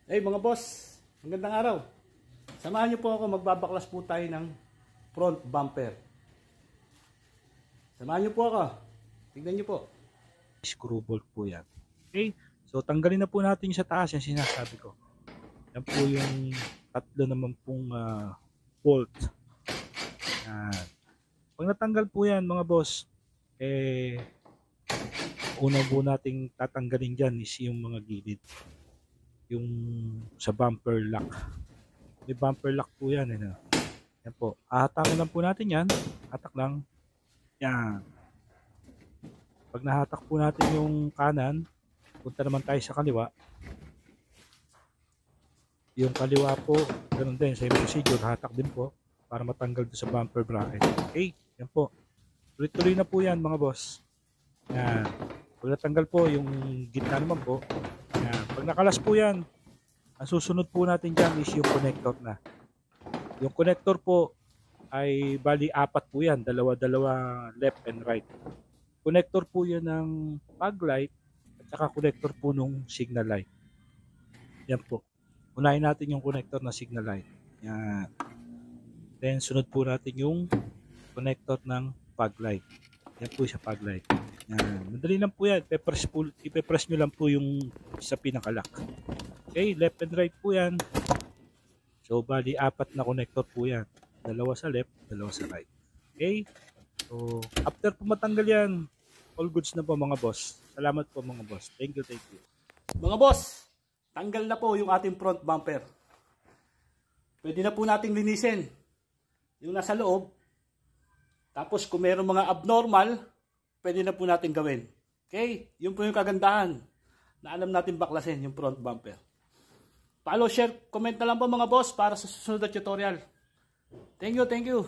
Hey mga boss, magandang araw. Samahan niyo po ako, magbabaklas po tayo ng front bumper. Samahan niyo po ako. Tignan niyo po. Screw bolt po yan. Okay, so tanggalin na po natin yung sa taas, yung sinasabi ko. Yan po yung tatlo naman pong bolt. Yan. Pag natanggal po yan mga boss, una po nating tatanggalin dyan is yung mga gilid. Yung sa bumper lock. May bumper lock po yan. Yan po. Ahatakin lang po natin yan. Hatak lang. Yan. Pag nahatak po natin yung kanan, punta naman tayo sa kaliwa. Yung kaliwa po, ganun din. Same procedure. Hatak din po para matanggal doon sa bumper bracket. Okay. Yan po. Tuloy-tuloy na po yan mga boss. Yan. Pag natanggal po yung gitna naman po, yan. Pag nakalas po yan, ang susunod po natin dyan is yung connector na. Yung connector po ay bali apat po yan. Dalawa-dalawa left and right. Connector po yan ng fog light at saka connector po nung signal light. Yan po. Unahin natin yung connector na signal light. Yan. Then sunod po natin yung connector ng fog light. Yan po siya, fog light. Yan. Madali lang po yan. Ipe-press nyo lang po yung sa pinakalock. Okay, left and right po yan. So, bali, apat na connector po yan. Dalawa sa left, dalawa sa right. Okay? So, after po matanggal yan, all goods na po mga boss. Salamat po mga boss. Thank you, thank you. Mga boss, tanggal na po yung ating front bumper. Pwede na po nating linisin yung nasa loob. Tapos kung mayroong mga abnormal, pwede na po natin gawin. Okay? Yun po yung kagandahan na alam natin baklasin yung front bumper. Follow, share, comment na lang po mga boss para sa susunod na tutorial. Thank you, thank you.